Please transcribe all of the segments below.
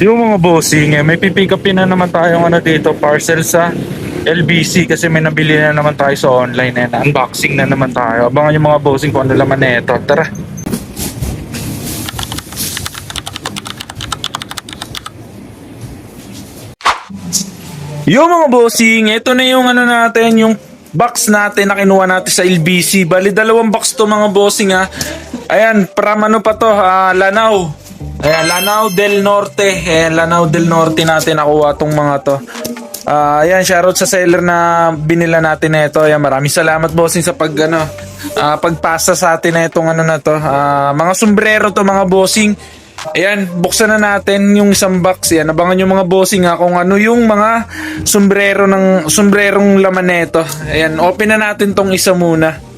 Yung mga bossing, may pipick upin na naman tayong dito, parcel sa LBC kasi may nabili na naman tayo sa online unboxing na naman tayo. Abangan yung mga bossing kung ano laman na ito. Tara. Yung mga bossing, ito na yung natin, yung box natin na kinuha natin sa LBC. Bali, dalawang box to mga bossing ha. Ayan, from pa to, Lanao. Ayan, Lanao del Norte. Ayan, Lanao del Norte natin nakuha tong mga to. Ayan, shoutout sa seller na binila natin na ito. Ayan, maraming salamat bossing sa pagpasa sa atin na itong na to. Mga sombrero to mga bossing. Ayan, buksan na natin yung isang box. Yan, abangan yung mga bossing kung ano yung mga sombrerong laman nito. Ayan, open na natin tong isa muna.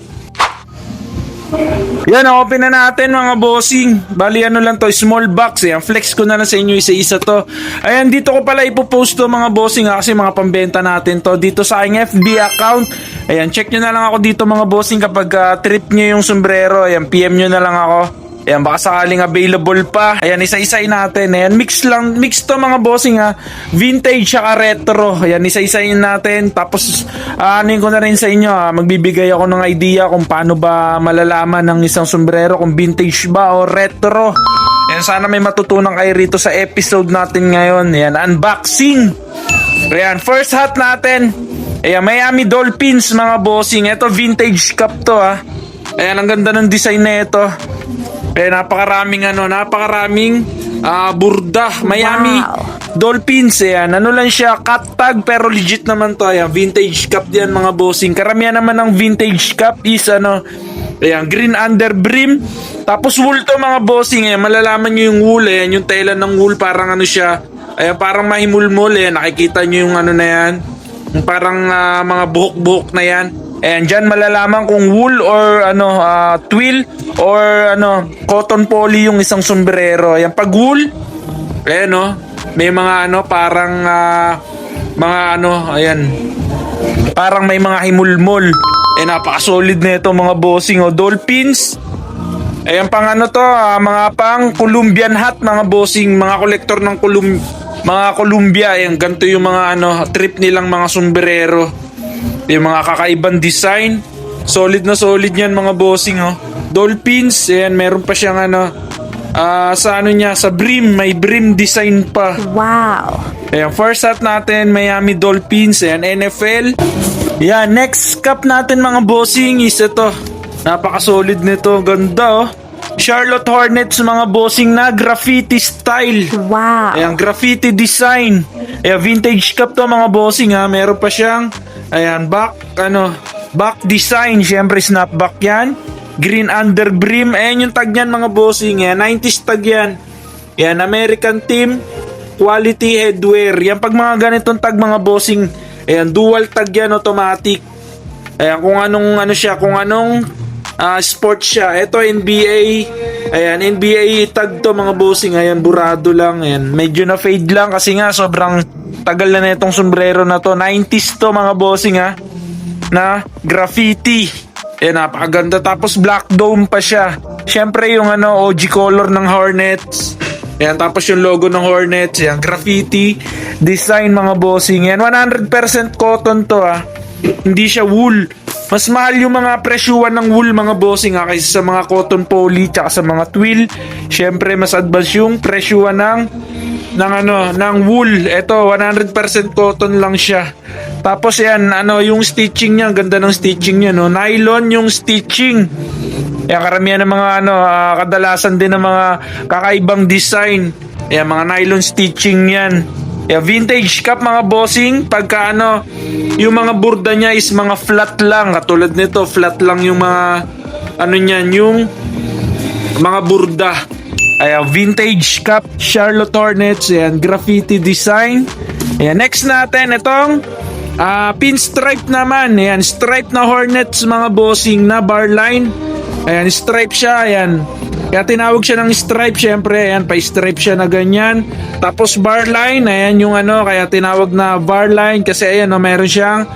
Yan, open na natin mga bossing. Bali lang to, small box. Ayan, flex ko na lang sa inyo isa-isa to. Ayan, dito ko pala ipopost to mga bossing kasi mga pambenta natin to dito sa aking FB account. Ayan, check nyo na lang ako dito mga bossing kapag trip nyo yung sombrero. Ayan, PM nyo na lang ako. Ayan, baka sakaling available pa. Ayan, isa-isay natin. Ayan, mix to mga bossing vintage saka retro. Ayan, isa-isayin natin. Tapos, anuin ko na rin sa inyo magbibigay ako ng idea kung paano ba malalaman ng isang sombrero kung vintage ba o retro. Ayan, sana may matutunan kayo rito sa episode natin ngayon. Ayan, unboxing. Ayan, first hat natin. Ayan, Miami Dolphins mga bossing. Ito, vintage cup to Ayan, ang ganda ng design na ito. Napakaraming burda. Miami Dolphins. Ayan, lang siya, cut tag pero legit naman to. Ayan, vintage cup diyan mga bossing. Karamihan naman ng vintage cup is ayan, green under brim. Tapos wool to mga bossing. Ayan, malalaman nyo yung wool. Ayan, yung tela ng wool parang siya. Ayan, parang mahimulmol. Ayan, nakikita nyo yung na yan. Yung parang mga buhok-buhok na yan. Ayan, dyan malalaman kung wool or twill or cotton poly yung isang sombrero. Ayan, pag wool, ayan may mga parang ayan, parang may mga himulmol. Ayan, napaka-solid na ito mga bossing. Dolphins. Ayan, pang to, mga pang Colombian hat mga bossing, mga kolektor ng mga Columbia. Ayan, ganito yung mga trip nilang mga sombrero. Yung mga kakaibang design. Solid na solid yan mga bossing Dolphins. Ayan, meron pa siyang sa brim. May brim design pa. Wow. Ayan, first hat natin, Miami Dolphins. Ayan, NFL. Ayan, next cup natin mga bossing is ito. Napaka-solid nito. Ganda Charlotte Hornets mga bossing na graffiti style. Wow. Ayan, graffiti design. Ayan, vintage cup to mga bossing Meron pa siyang back design. Syempre snapback yan. Green under brim. Ayan yung tag niyan mga bossing. Ayan, 90s tag yan. Ayan, American team quality headwear. Yan, pag mga ganitong tag mga bossing, ayan, dual tag yan, automatic. Ayan, kung anong siya, kung anong sports siya. Ito NBA. Ayan, NBA tag to mga bossing. Ayan, burado lang. Ayan, medyo na fade lang kasi nga sobrang tagal na itong sombrero na to. 90s to mga bossing na graffiti. Ayan, napakaganda. Tapos black dome pa siya. Syempre yung OG color ng Hornets. Ayan, tapos yung logo ng Hornets. Ayan, graffiti design mga bossing. Ayan, 100% cotton to Hindi siya wool. Mas mahal yung mga presyuan ng wool mga bossing kaysa sa mga cotton poly tsaka sa mga twill. Syempre mas advance yung presyuan ng wool. Ito 100% cotton lang siya. Tapos yan yung stitching niya, ganda ng stitching niya Nylon yung stitching. Yan, karamihan ng mga kadalasan din ng mga kakaibang design. Yan, mga nylon stitching yan. Yeah, vintage cup mga bossing. Pagka yung mga burda niya is mga flat lang. Katulad nito, flat lang yung mga niyan, yung mga burda. Ayan, vintage cup, Charlotte Hornets. Ayan, graffiti design. Ayan, next natin itong pinstripe naman. Ayan, stripe na Hornets mga bossing na barline. Ayan, stripe siya. Ayan, kaya tinawag siya ng stripe, syempre. Ayan, pa-stripe siya na ganyan. Tapos barline, ayan yung kaya tinawag na barline kasi ayan meron siyang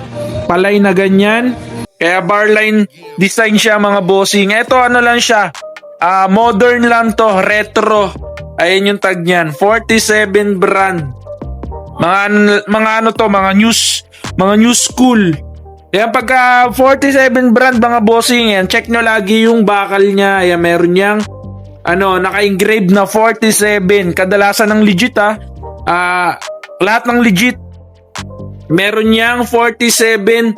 palay na ganyan. Kaya barline design siya mga bossing. Ito lang siya, modern lang to, retro. Ayan yung tag niyan, 47 brand. Mga ano to, mga new school. Ayan, pagka 47 brand mga bossing, yan, check nyo lagi yung bakal niya. Ayan, meron niyang naka-engrave na 47. Kadalasan ng legit lahat ng legit. Meron niyang 47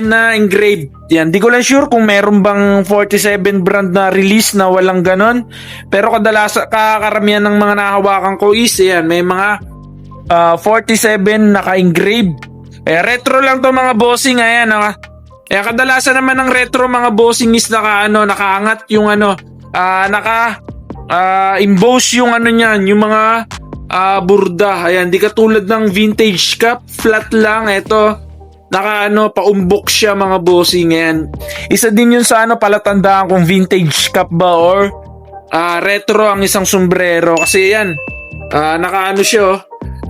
na engraved. Yan, di ko lang sure kung meron bang 47 brand na release na walang ganon. Pero kadalasan, kakaramihan ng mga nahawakan ko is, yan, may mga 47 naka-engrave. Retro lang to mga bossing, ayan. Kadalasan naman ng retro mga bossing is nakaangat yung emboss yung niyan, yung mga burda. Ayan, di katulad ng vintage cup, flat lang. Ito, paumbok siya mga bossing. Ayan, isa din yun sa palatandaan kung vintage cup ba or retro ang isang sombrero. Kasi yan,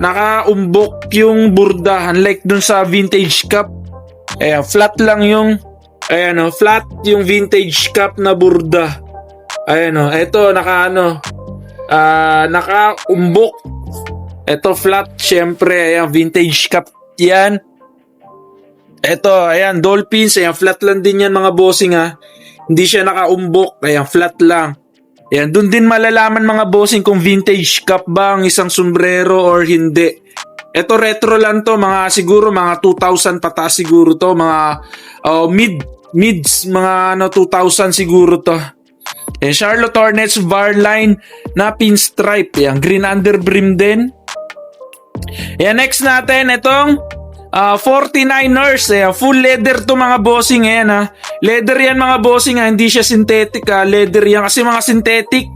nakaumbok yung burda, unlike dun sa vintage cup. Ayan, flat lang yung flat yung vintage cup na burda. Ayan, ito nakaumbok. Ito flat, syempre. Ayan, vintage cup yan. Ito, ayan, Dolphins. Ayan, flat lang din yan mga bossing Hindi siya nakaumbok. Ayan, flat lang. Ayan, dun din malalaman mga bossing kung vintage cup ba ang isang sombrero or hindi. Ito retro lang to, siguro mga 2000 pataas siguro to, mga mids, mga 2000 siguro to. Charlotte Hornets Varline na pinstripe. Ayan, green underbrim din. Ayan, next natin, itong 49ers. Ayan, full leather to mga bossing. Ayan, leather yan mga bossing. Hindi siya synthetic. Leather yan. Kasi mga synthetic,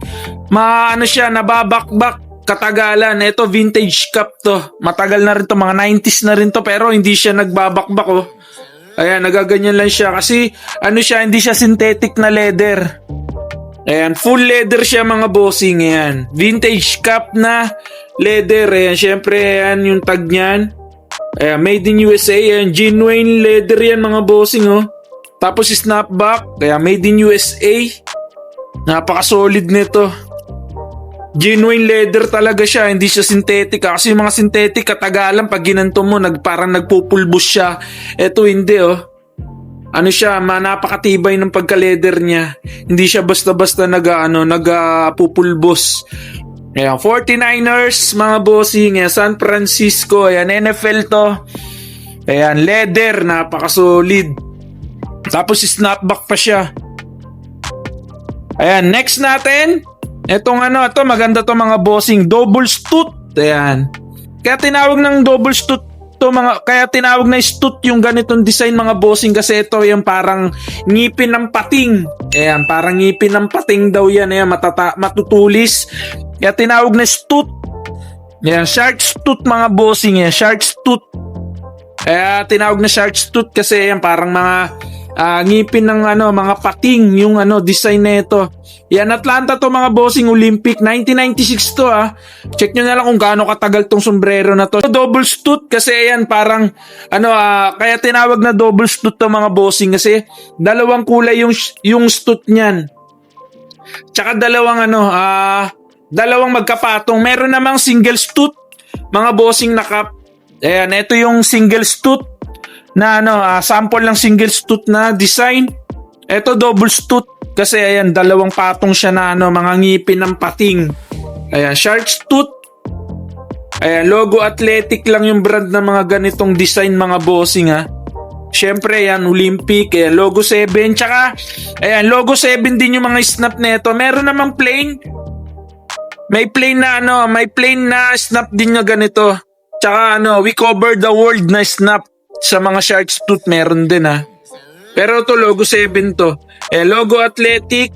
siya, nababakbak. Katagalan. Ito, vintage cup to. Matagal na rin to. Mga 90s na rin to. Pero hindi siya nagbabakbak. Ayan, nagaganyan lang siya. Kasi, hindi siya synthetic na leather. Ayan, full leather siya mga bossing. Ayan, vintage cup na leather. Ayan, syempre, ayan yung tag niyan. Ayan, made in USA. Ayan, genuine leather yan mga bossing. Tapos snapback. Ayan, made in USA. Napaka-solid nito. Genuine leather talaga siya, hindi siya synthetic. Kasi yung mga synthetic, katagalan pag ginanto mo, parang nagpupulbos siya. Ito hindi napakatibay ng pagka-leather niya. Hindi siya basta-basta nagpupulbos. Ayan, 49ers mga bossing. Ayan, San Francisco. Ayan, NFL to. Ayan, leather, napaka-solid. Tapos snapback pa siya. Ayan, next natin. Etong ito maganda to mga bossing, double stoot. Ayan. Kaya tinawag ng double stoot to kaya tinawag na stoot yung ganitong design mga bossing kasi ito yung parang ngipin ng pating. Ayan, parang ngipin ng pating daw yan. Ayan, matutulis. Kaya tinawag na stoot. Ayan, shark stoot mga bossing. Ayan, shark stoot. Kaya tinawag na shark stoot kasi ayan, parang mga ngipin ng mga pating yung design na ito. Yan, Atlanta to mga bossing, Olympic 1996 to. Check nyo na lang kung gaano katagal tong sombrero na to. Double stoot kasi ayan parang kaya tinawag na double stoot to mga bossing kasi dalawang kulay yung stoot niyan. Tsaka dalawang magkapatong. Meron namang single stoot mga bossing na cap. Ayan, ito yung single stoot na sample ng single stoot na design. Ito double stoot kasi ayan, dalawang patong siya na mga ngipin ng pating. Ayan, shark stoot. Ayan, logo athletic lang yung brand ng mga ganitong design mga bossing Syempre ayan, Olympic. Ayan, logo 7. Tsaka ayan, logo 7 din yung mga snap nito. Meron namang plain. May plain na snap din na ganito. Tsaka we cover the world na snap. Sa mga shark stoot meron din Pero to logo 7 to. Logo athletic,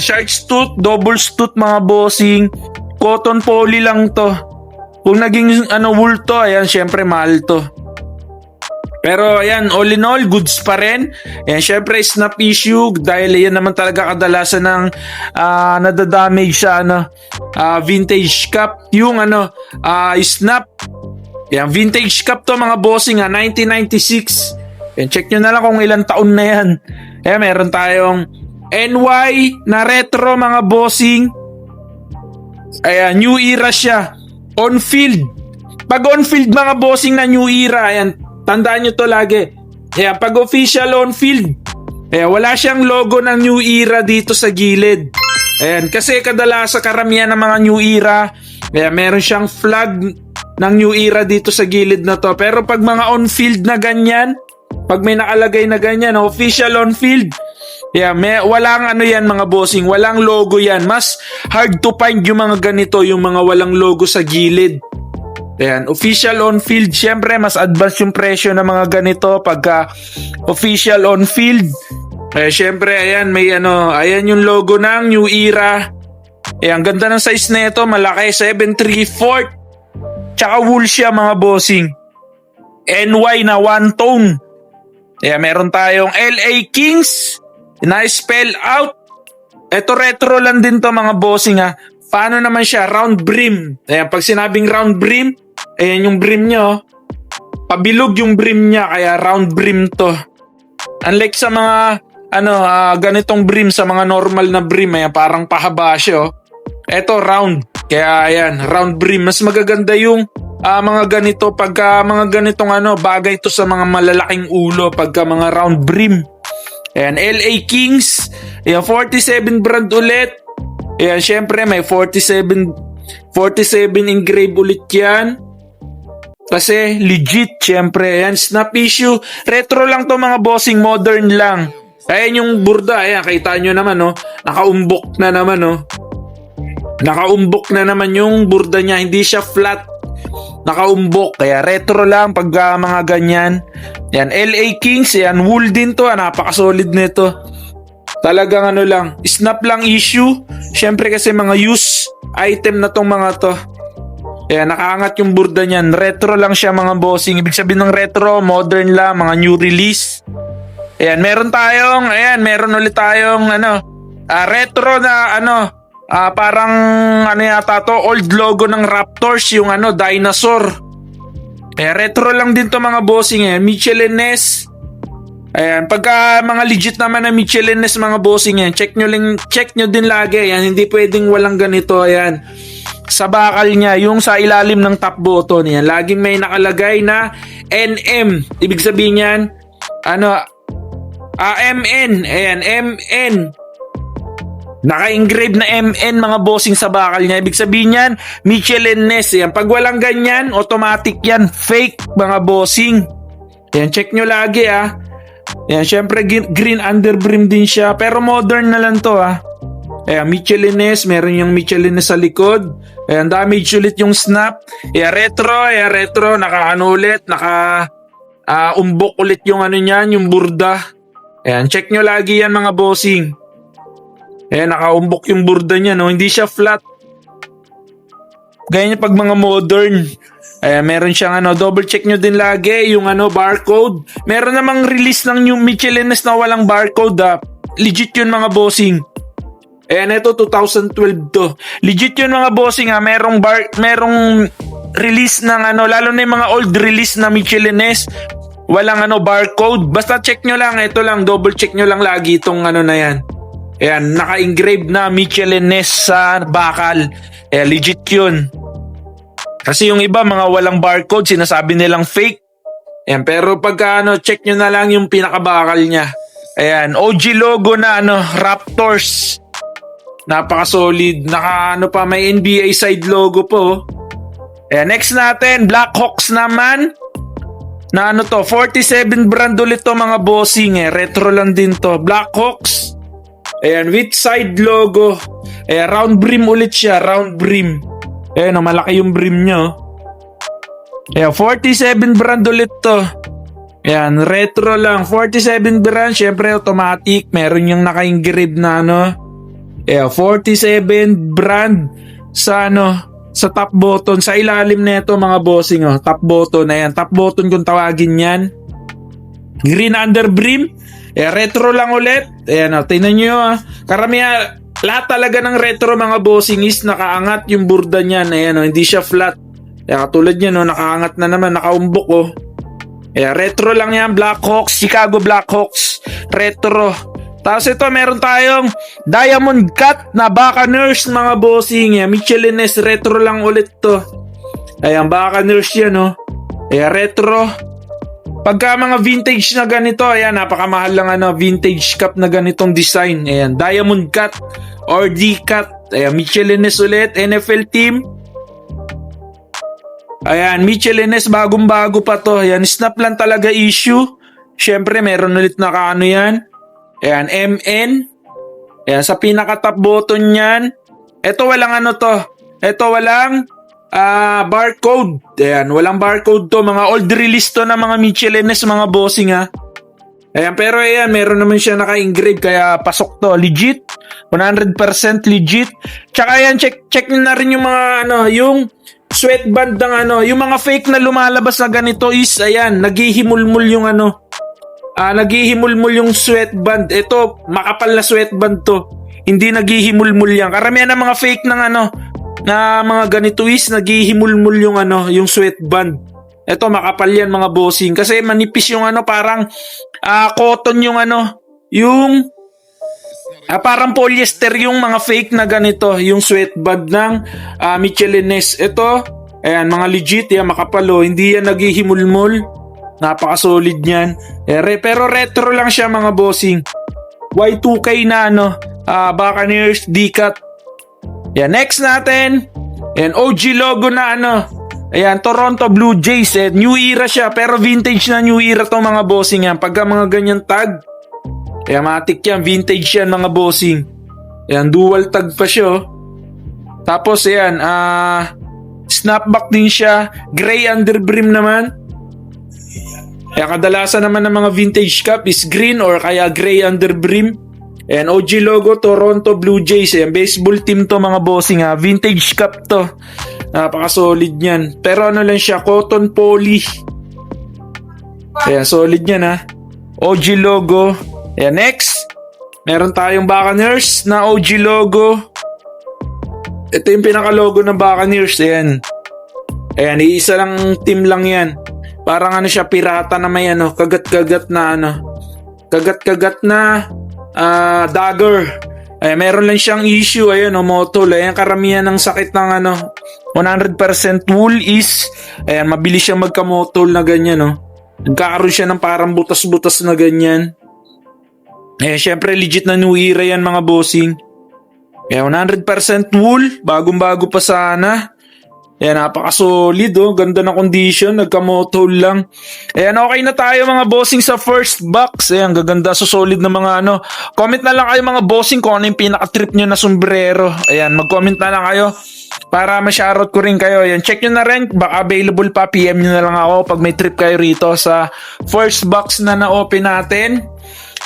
shark stoot, double stoot mga bossing. Cotton poly lang to. Kung naging wool to, ayan syempre mahal to. Pero ayan, all in all, goods pa rin. Ayan, syempre snap issue dahil yan naman talaga kadalasan ng nadadamage sa vintage cup. Yung snap. Ayan, vintage cup to mga bossing 1996. Ayan, check nyo na lang kung ilang taon na yan. Ayan, meron tayong NY na retro mga bossing. Ayan, new era siya. On-field. Pag on-field mga bossing na new era, ayan, tandaan nyo to lagi. Ayan, pag official on-field, ayan, wala siyang logo ng new era dito sa gilid. Ayan, kasi kadalasan karamihan ng mga new era, ayan, meron siyang flag ng new era dito sa gilid na to. Pero pag mga on-field na ganyan, pag may nakalagay na ganyan, official on-field, yeah, walang ano yan mga bossing, walang logo yan. Mas hard to find yung mga ganito, yung mga walang logo sa gilid. Ayan, official on-field, syempre mas advanced yung presyo ng mga ganito pagka official on-field. Eh, syempre, ayan, may ano, ayan yung logo ng New Era. Ayan, ganda ng size na ito, malaki, 7/3/4. Tsaka wool siya mga bossing. NY na one tone. Ayan, meron tayong LA Kings na spell out. Ito retro lang din to mga bossing ha. Paano naman siya? Round brim. Ayan, pag sinabing round brim, ayan yung brim nyo. Pabilog yung brim niya, kaya round brim to. Unlike sa mga ganitong brim, sa mga normal na brim, ayan, parang pahaba siya. Ito round. Kaya ayan, round brim. Mas magaganda yung mga ganito pagka mga ganitong bagay to sa mga malalaking ulo pagka mga round brim. Ayan, LA Kings. Ayan, 47 brand ulit. Ayan, syempre may 47 engrave ulit yan. Kasi legit, syempre. Ayan, snap issue. Retro lang to mga bossing, modern lang. Ayan yung burda. Ayan, kita nyo naman, no? Nakaumbok na naman, no? Nakaumbok na naman yung burda niya. Hindi siya flat. Nakaumbok. Kaya retro lang pag mga ganyan. Yan, LA Kings. Yan, wool din to. Napaka-solid nito. Talagang lang. Snap lang issue. Syempre kasi mga use item na tong mga to. Yan, nakaangat yung burda niyan. Retro lang siya mga bossing. Ibig sabihin ng retro, modern lang. Mga new release. Ayan, meron ulit tayong retro na parang yata to, old logo ng Raptors, yung dinosaur. Retro lang din to mga bossing. Michelin Ness. Ayan, pagka mga legit naman na Michelin Ness mga bossing check nyo din lagi. Ayan, hindi pwedeng walang ganito. Ayan, sa bakal niya, yung sa ilalim ng top button, yan, laging may nakalagay na NM. Ibig sabihin yan, MN. Ayan, MN. Naka-engrave na MN mga bossing sa bakal niya. Ibig sabihin yan, Michelin Ness. Ayan, pag walang ganyan, automatic yan. Fake mga bossing. Ayan, check nyo lagi Ayan, syempre green underbrim din siya. Pero modern na lang to Ayan, Michelin Ness. Meron yung Michelin Ness sa likod. Ayan, damage ulit yung snap. Ayan, retro. Ulit. Umbok ulit yung niyan, yung burda. Ayan, check nyo lagi yan mga bossing. Ayan, nakaumbok yung burda niya, no? Hindi siya flat. Ganyan pag mga modern. Ayan, meron siyang double check nyo din lagi yung barcode. Meron namang release ng new Michelin Ness na walang barcode Legit yun mga bossing. Ayan, ito 2012 to. Legit yun mga bossing merong release ng lalo na yung mga old release na Michelin Ness. Walang barcode. Basta check nyo lang, ito lang, double check nyo lang lagi itong na yan. Ayan, naka-engrave na Michelin Ness sa bakal. Ayan, legit yun. Kasi yung iba, mga walang barcode, sinasabi nilang fake. Ayan, pero pagka check nyo na lang yung pinakabakal niya. Ayan, OG logo na Raptors. Napaka-solid. Pa, may NBA side logo po. Ayan, next natin, Blackhawks naman. Na 47 brand ulit to mga bossing retro lang din to. Blackhawks. Ayan, with side logo. Ayan, round brim ulit siya, round brim. Ayan, malaki yung brim nyo. Ayan, 47 brand ulit to. Ayan, retro lang. 47 brand, syempre automatic. Meron yung naka-engrave na Ayan, 47 brand sa sa top button, sa ilalim nito mga bossing top button. Ayan, top button kung tawagin yan. Green under brim. Retro lang ulit. Ayan tingnan nyo karamihan, lahat talaga ng retro mga bossing is nakaangat yung burda niyan. Ayan hindi siya flat. Ayan, katulad niya nakaangat na naman, nakaumbok Ayan, retro lang yan. Blackhawks, Chicago Blackhawks. Retro. Tapos ito, meron tayong Diamond Cut na Buccaneers mga bossing. Ayan, Michelines retro lang ulit to. Ayan, Buccaneers yan, oh. Ayan, retro. Pagka mga vintage na ganito, ayan, napakamahal lang vintage cup na ganitong design. Ayan, Diamond Cut or D-Cut. Ayan, Michelines ulit, NFL team. Ayan, Michelines, bagong-bago pa to. Ayan, snap lang talaga issue. Siyempre, meron ulit na kaano yan. Ayan, MN. Ayan, sa pinaka-top button yan. Ito, walang to. Ito, walang barcode. Ayan, walang barcode to. Mga old release to na mga Michelines, mga bossing ha. Ayan, pero ayan, meron naman siya naka-engrave kaya pasok to. Legit. 100% legit. Tsaka ayan, check nyo na rin yung mga yung sweatband ng yung mga fake na lumalabas na ganito is, ayan, naghihimulmul yung naghihimulmul yung sweatband. Ito, makapal na sweatband to. Hindi naghihimulmul yan. Karamihan ng mga fake ng na mga ganito is naghihimulmul yung yung sweatband. Ito, makapal yan mga bossing. Kasi manipis yung parang cotton yung yung parang polyester yung mga fake na ganito, yung sweatband ng Michelines. Ito, ayan, mga legit, yan, makapalo. Hindi yan naghihimulmul. Napaka-solid niyan. Pero retro lang siya mga bossing. Y2K na Buccaneers D-Cut. Yan, next natin. Ayan, OG logo na ayan, Toronto Blue Jays. New era siya, pero vintage na new era to mga bossing yan. Pagka mga ganyan tag, ayan, matik yan, vintage yan mga bossing. Ayan, dual tag pa siya. Tapos ayan, snapback din siya. Gray underbrim naman. Ayan, kadalasan naman ng mga vintage cup is green or kaya gray underbrim. Ayan, OG logo, Toronto Blue Jays. Ayan, baseball team to mga bossing ha. Vintage cup to. Napaka-solid yan. Pero lang siya, cotton poly. Ayan, solid yan ha. OG logo. Ayan, next. Meron tayong Buccaneers na OG logo. Ito yung pinaka-logo ng Buccaneers. Ayan. Ayan, iisa lang team lang yan. Parang siya, pirata na may kagat-kagat na kagat-kagat na dagger. Ayan, meron lang siyang issue. Ayan, motol. Ayan, karamihan ng sakit ng 100% wool is, ayan, mabilis siyang magka-motol na ganyan, Nagkakaroon siya ng parang butas-butas na ganyan. Ayan, syempre legit na new era yan mga bossing. Ayan, 100% wool. Bagong-bago pa sana. Ayan, napaka-solid, Ganda na condition. Nagka-motol lang. Ayan, okay na tayo mga bossing sa first box. Ayan, gaganda. So, solid na mga Comment na lang kayo mga bossing kung ano yung pinaka-trip nyo na sombrero. Ayan, mag-comment na lang kayo para ma-shoutout ko rin kayo. Ayan, check nyo na rin. Baka available pa. PM nyo na lang ako pag may trip kayo rito sa first box na na-open natin.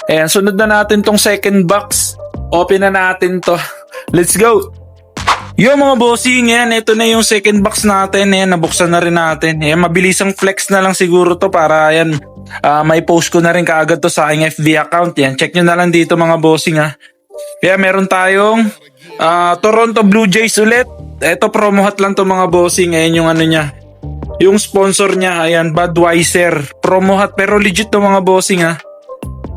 Ayan, sunod na natin tong second box. Open na natin to. Let's go! Yo mga bossing, yan, ito na yung second box natin. Ayan, nabuksan na rin natin. Ayan, mabilisang flex na lang siguro to para yan, may post ko na rin kaagad to sa aking FB account. Yan, check nyo na lang dito mga bossing ha. Kaya meron tayong Toronto Blue Jays ulit. Ito, promo hat lang to mga bossing. Ayan yung niya. Yung sponsor niya, ayan, Budweiser. Promo hat pero legit to mga bossing ha.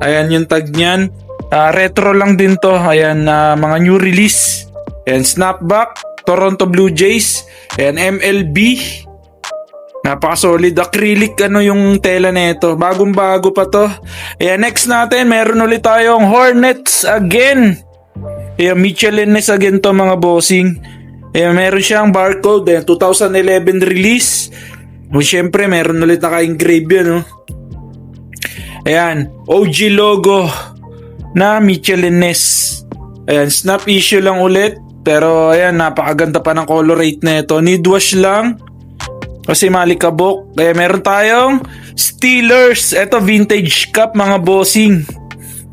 Ayan yung tag niyan. Retro lang din to. Ayan, mga new release. Ayan, snapback, Toronto Blue Jays. Ayan, MLB. Napaka-solid. Acrylic, yung tela nito. Bagong-bago pa to. Ayan, next natin, meron ulit tayong Hornets again. Ayan, Michelines again to mga bossing. Ayan, meron siyang barcode. Ayan, 2011 release. Siyempre, meron ulit naka-engrave yan, Ayan, OG logo na Michelines. Ayan, snap issue lang ulit. Pero ayan, napakaganda pa ng color rate na ito. Need wash lang kasi malikabok. Kaya meron tayong Steelers. Ito, vintage cup mga bossing.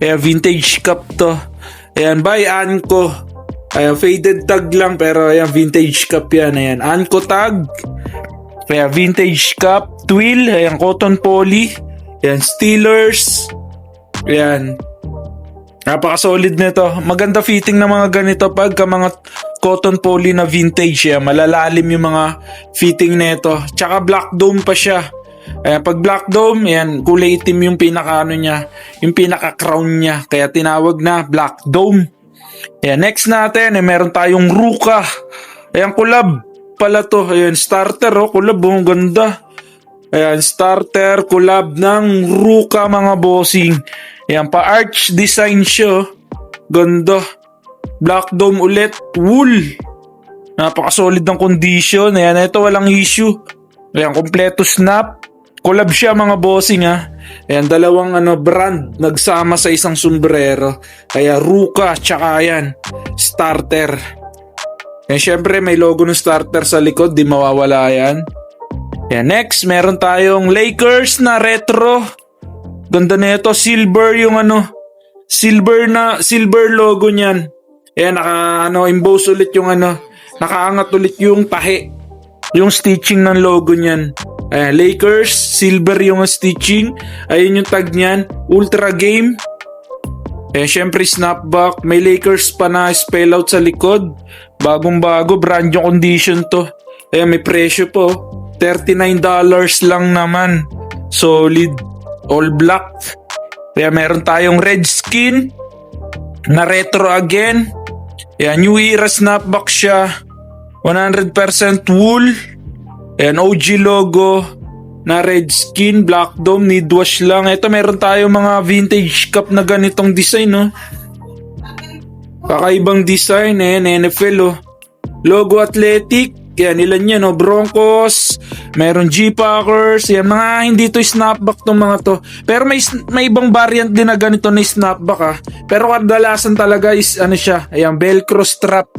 Ayan, vintage cup to. Ayan, by Anko. Ayan, faded tag lang pero ayan, vintage cup yan. Ayan, Anko tag. Ayan, vintage cup. Twill. Ayan, cotton poly. Ayan, Steelers. Ayan. Napaka-solid nito. Maganda fitting ng mga ganito pagka mga cotton poly na vintage. Malalalim yung mga fitting nito. Tsaka black dome pa siya. Ayan, pag Black Dome, ayan, kulay itim yung pinaka ano niya, yung pinaka crown niya. Kaya tinawag na Black Dome. Ayan, next natin, meron tayong Ruka. Ayan, collab pala to. Ayan, starter, collab, ganda. Ayan, starter, collab ng Ruka, mga bossing. Ayan, pa-arch design siya. Ganda. Black Dome ulit, wool. Napaka-solid ng condition. Ayan, ito walang issue. Ayan, kompleto snap. Collab siya, mga bossing ha. Ayan, dalawang brand nagsama sa isang sombrero. Kaya Ruka, tsaka ayan, starter. Ayan, syempre may logo ng starter sa likod, di mawawala yan. Ayan, next, meron tayong Lakers na retro. Ganda na ito, silver yung silver logo niyan. Ayan, emboss ulit yung nakaangat ulit yung tahi. Yung stitching ng logo niyan. Ayan, Lakers, silver yung stitching. Ayun yung tag niyan, Ultra Game. Ayan, syempre snapback. May Lakers pa na spell out sa likod. Bagong bago, brand yung condition to. Ayan, may presyo po. $39 lang naman. Solid. All black. Kaya meron tayong red skin na retro again. Ayan, new era snapback siya. 100% wool. Ayan, OG logo na red skin, Black Dome, need wash lang. Ito meron tayong mga vintage cup na ganitong design, no? Kakaibang design, NFL, logo athletic. Yan, ilan yan, Broncos, meron G-Packers, yan, mga hindi to snapback tong mga to. Pero may ibang variant din na ganito na snapback, Pero kadalasan talaga is, siya, ayan, Velcro strap.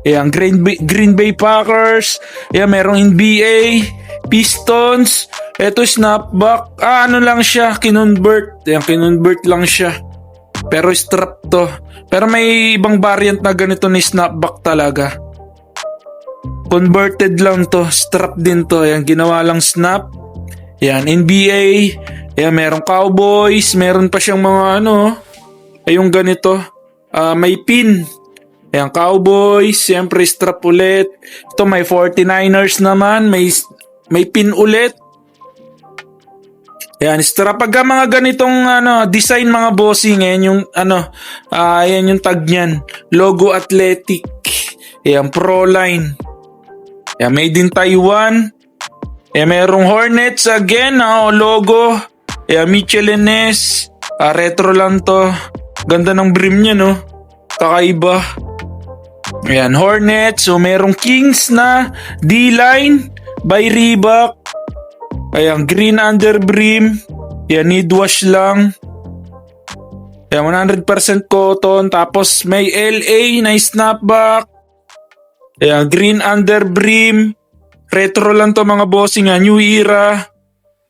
Ayan, Green Bay Packers, ayan, merong NBA, Pistons, eto snapback, lang siya, kinonvert, ayan, kinonvert lang siya. Pero strap to. Pero may ibang variant na ganito na snapback talaga. Converted lang to, strap din to. Ayan, ginawa lang snap. Ayan, NBA. Ayan, merong Cowboys. Meron pa siyang mga ayong ganito. May pin. Ayan, Cowboys. Siyempre, strap ulit. Ito, may 49ers naman. May pin ulit. Ayan, strap. Pagka mga ganitong design, mga bossing, ayan yung ayan yung tag niyan. Logo athletic. Ayan, Pro Line. Ayan, made in Taiwan. Ayan, merong Hornets again, logo. Ayan, Michelin Ness. Retro lang to. Ganda ng brim niya, no? Kakaiba. Ayan, Hornets. So, merong Kings na D-line by Reebok. Ayan, green under brim. Ayan, need wash lang. Ayan, 100% cotton. Tapos, may LA na snapback. Ayan, green under brim. Retro lang to, mga bossing, new era.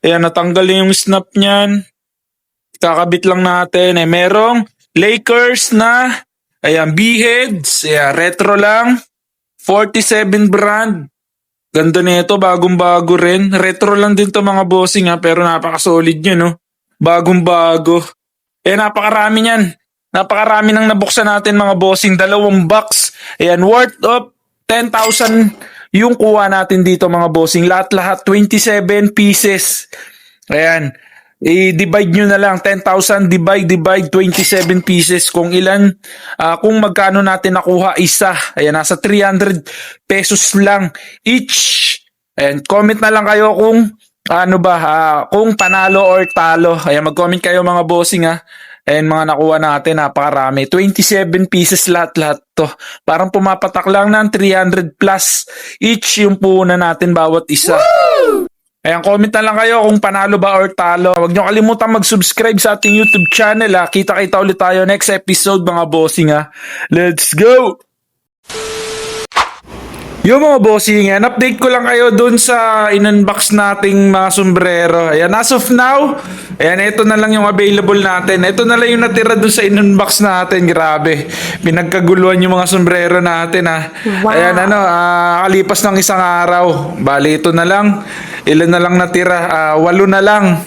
Ayan, natanggal yung snap niyan. Kakabit lang natin. Merong Lakers na B-heads. Ayan, retro lang. 47 brand. Ganda nito, bagong bago rin. Retro lang din to, mga bossing, pero napaka-solid nyo, no? Bagong bago. Napakarami niyan. Napakarami nang nabuksan natin, mga bossing. 2 box. Ayan, worth of 10,000 yung kuha natin dito, mga bossing. Lahat-lahat, 27 pieces. Ayan. I-divide nyo na lang. 10,000 divide 27 pieces. Kung ilan, kung magkano natin nakuha isa. Ayan, nasa 300 pesos lang each. Ayan, comment na lang kayo kung kung panalo or talo. Ayan, mag-comment kayo, mga bossing, Ayan, mga nakuha natin, napakarami. 27 pieces lahat-lahat to. Parang pumapatak lang ng 300 plus each yung puhunan natin bawat isa. Woo! Ayan, comment na lang kayo kung panalo ba or talo. Huwag nyo kalimutan mag-subscribe sa ating YouTube channel. Kita-kita ulit tayo next episode, mga bossing. Let's go! Yung mga bossing, update ko lang kayo dun sa in-unbox nating mga sombrero. Ayan, as of now, ayan, ito na lang yung available natin. Ito na lang yung natira dun sa in-unbox natin. Grabe, pinagkaguluhan yung mga sombrero natin. Wow. Ayan, kalipas ng isang araw. Bali, ito na lang. Ilan na lang natira? 8 na lang.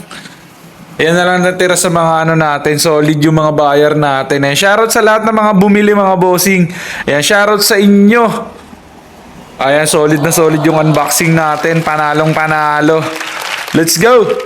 Yan na lang natira sa mga natin. Solid yung mga buyer natin. Ayan, shoutout sa lahat ng mga bumili, mga bossing. Ayan, shoutout sa inyo. Ayan, solid na solid yung unboxing natin. Panalong panalo. Let's go!